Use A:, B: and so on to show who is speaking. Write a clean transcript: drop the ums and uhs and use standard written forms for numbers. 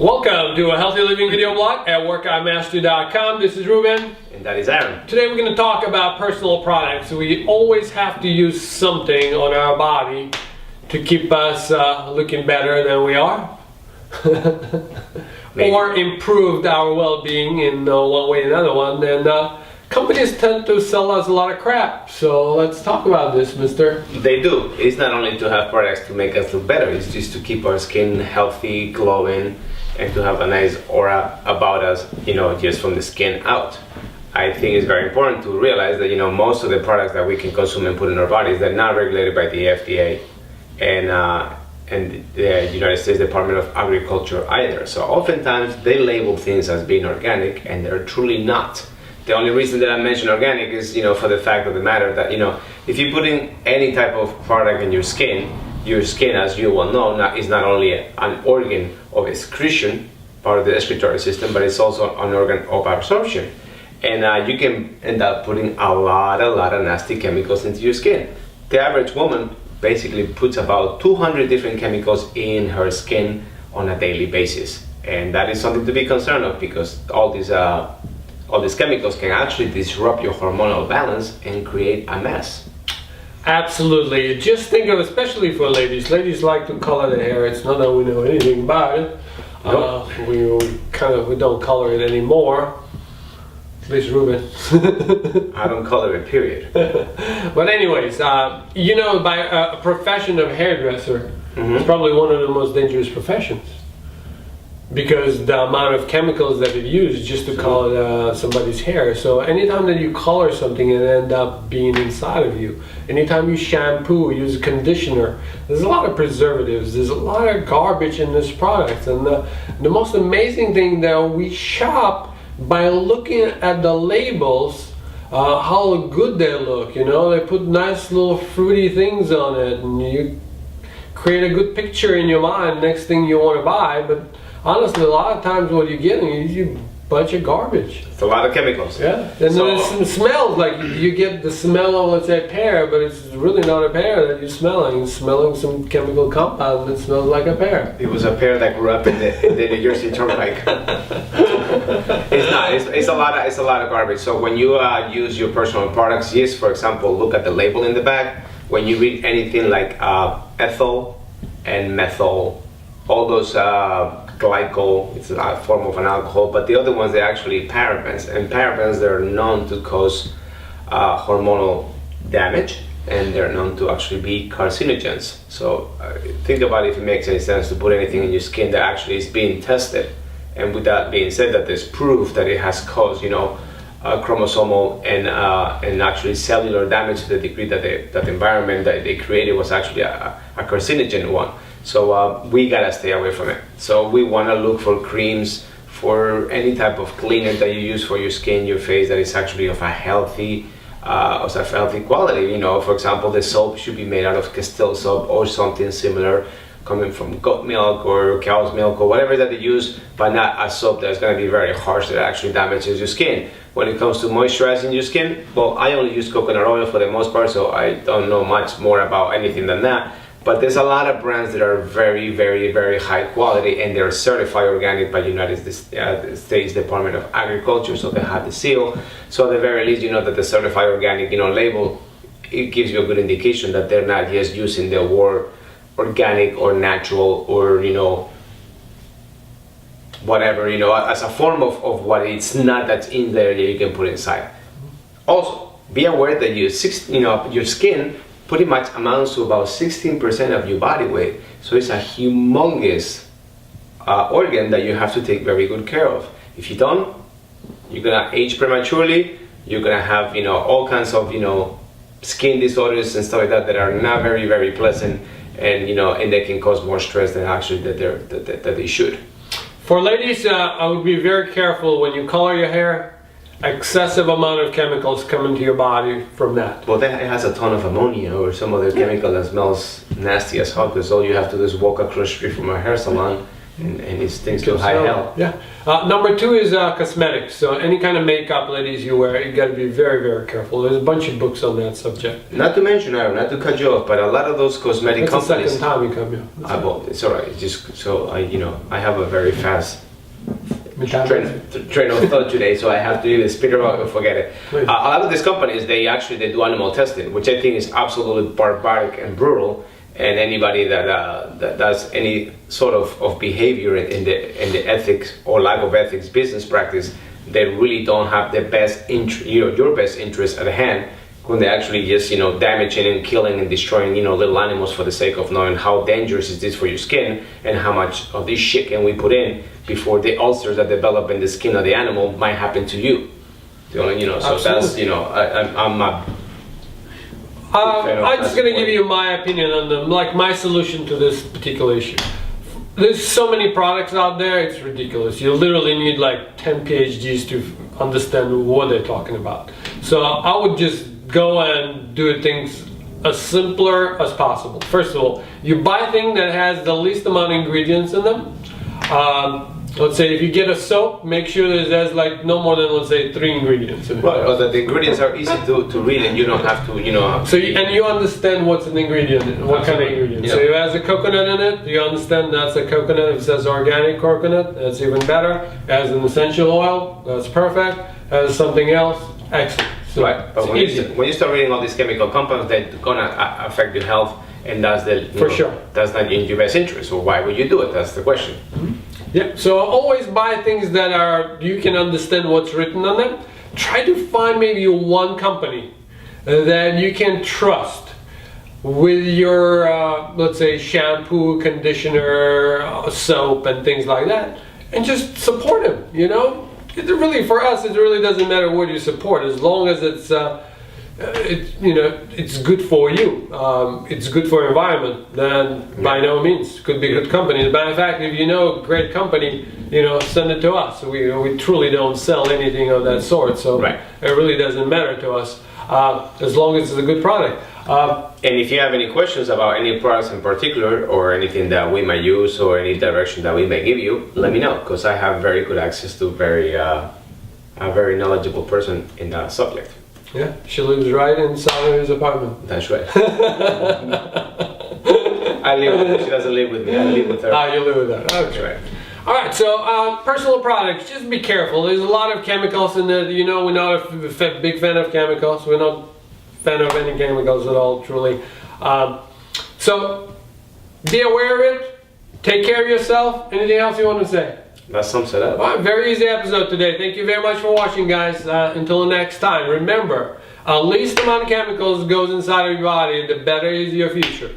A: Welcome to a Healthy Living video blog at workoutmaster.com. This is Ruben.
B: And that is Aram.
A: Today we're going to talk about personal products. We always have to use something on our body to keep us looking better than we are. Or improved our well-being in one way or another one. And companies tend to sell us a lot of crap. So let's talk about this, mister.
B: They do. It's not only to have products to make us look better, it's just to keep our skin healthy, glowing, and to have a nice aura about us, just from the skin out. I think it's very important to realize that, most of the products that we can consume and put in our bodies, they're not regulated by the FDA and the United States Department of Agriculture either. So oftentimes they label things as being organic and they're truly not. The only reason that I mention organic is, for the fact of the matter that, if you put in any type of product in your skin, as you well know, is not only an organ of excretion, part of the excretory system, but it's also an organ of absorption. And you can end up putting a lot of nasty chemicals into your skin. The average woman basically puts about 200 different chemicals in her skin on a daily basis. And that is something to be concerned of, because all these chemicals can actually disrupt your hormonal balance and create a mess.
A: Absolutely. Just think of, especially for ladies. Ladies like to color their hair. It's not that we know anything about it. Nope. We don't color it anymore. At least Ruben.
B: I don't color it, period.
A: But anyways, by a profession of hairdresser, it's probably one of the most dangerous professions. Because the amount of chemicals that it uses just to color somebody's hair. So anytime that you color something, it ends up being inside of you. Anytime you shampoo, use a conditioner, there's a lot of preservatives, there's a lot of garbage in this product. And the most amazing thing that we shop by looking at the labels, how good they look. They put nice little fruity things on it, and you create a good picture in your mind, next thing you want to buy. But honestly, a lot of times what you're getting is a bunch of garbage.
B: It's a lot of chemicals.
A: Yeah, and then it smells like you get the smell of, let's say, pear, but it's really not a pear that you're smelling. You're smelling some chemical compound that smells like a pear.
B: It was a pear that grew up in the New Jersey Turnpike. It's not. It's a lot of garbage. So when you use your personal products, yes, for example, look at the label in the back. When you read anything like ethyl and methyl, all those glycol, it's a form of an alcohol, but the other ones, they're actually parabens, and parabens, they're known to cause hormonal damage, and they're known to actually be carcinogens. So think about if it makes any sense to put anything in your skin that actually is being tested, and with that being said, that there's proof that it has caused chromosomal and actually cellular damage to the degree that the environment that they created was actually a carcinogen one. So we gotta stay away from it. So we wanna look for creams, for any type of cleaner that you use for your skin, your face, that is actually of a healthy quality. For example, the soap should be made out of Castile soap or something similar, coming from goat milk or cow's milk or whatever that they use, but not a soap that's gonna be very harsh that actually damages your skin. When it comes to moisturizing your skin, well, I only use coconut oil for the most part, so I don't know much more about anything than that. But there's a lot of brands that are very, very, very high quality, and they're certified organic by the United States Department of Agriculture, so they have the seal. So at the very least, that the certified organic, label, it gives you a good indication that they're not just using the word organic or natural or, whatever, as a form of what it's not that's in there that you can put inside. Also, be aware that your skin pretty much amounts to about 16% of your body weight. So it's a humongous organ that you have to take very good care of. If you don't, you're gonna age prematurely. You're gonna have all kinds of skin disorders and stuff like that are not very, very pleasant, and and they can cause more stress than actually that they should.
A: For ladies, I would be very careful when you color your hair. Excessive amount of chemicals come into your body from that.
B: Well, that has a ton of ammonia or some other chemical that smells nasty as hell, because all you have to do is walk across the street from a hair salon and these things to high health.
A: Yeah. Number 2 is cosmetics. So any kind of makeup, ladies, you wear, you got to be very, very careful. There's a bunch of books on that subject.
B: Not to mention, Aaron, not to cut you off, but a lot of those cosmetic
A: That's
B: companies.
A: the second time you come here.
B: Well, it's all right. It's just so I have a very fast train of thought today, so I have to either spit it out or forget it. A lot of these companies, they do animal testing, which I think is absolutely barbaric and brutal. And anybody that does any sort of behavior in the ethics or lack of ethics business practice, they really don't have the best your best interest at hand when they actually just damaging and killing and destroying little animals for the sake of knowing how dangerous is this for your skin and how much of this shit can we put in before the ulcers that develop in the skin of the animal might happen to you. So that's
A: I'm just going to give you my opinion on them, like my solution to this particular issue. There's so many products out there, it's ridiculous. You literally need like 10 PhDs to understand what they're talking about. So I would just go and do things as simpler as possible. First of all, you buy a thing that has the least amount of ingredients in them. Let's say if you get a soap, make sure that it has like no more than, let's say, 3 ingredients in it.
B: Right, or that the ingredients are easy to read and you don't have to,
A: So you understand what's an ingredient, what kind of ingredient.
B: Yeah.
A: So if it has a coconut in it, you understand that's a coconut. If it says organic coconut, that's even better. It has an essential oil, that's perfect. It has something else, excellent. So
B: right, but when you start reading all these chemical compounds, they're gonna affect your health, and that's that's not in your best interest. So why would you do it? That's the question.
A: Mm-hmm. Yeah, so always buy things that you can understand what's written on them. Try to find maybe one company that you can trust with your, let's say, shampoo, conditioner, soap, and things like that, and just support them. Really, for us, it really doesn't matter what you support, as long as it's good for you. It's good for environment. Then by no means, could be a good company. As a matter of fact, if you know a great company, send it to us. We truly don't sell anything of that sort, so it really doesn't matter to us as long as it's a good product.
B: And if you have any questions about any products in particular, or anything that we might use, or any direction that we may give you, let me know, because I have very good access to a very knowledgeable person in that subject.
A: Yeah, she lives right inside of his apartment.
B: That's right. She doesn't live with me. I live with her.
A: Ah, you live with her. Okay.
B: That's right.
A: All right, so personal products, just be careful. There's a lot of chemicals in there. We're not a big fan of chemicals. We're not a fan of any chemicals at all, truly. So be aware of it. Take care of yourself. Anything else you want to say?
B: That sums it up.
A: All right, very easy episode today. Thank you very much for watching, guys. Until the next time, remember, least amount of chemicals goes inside of your body, the better is your future.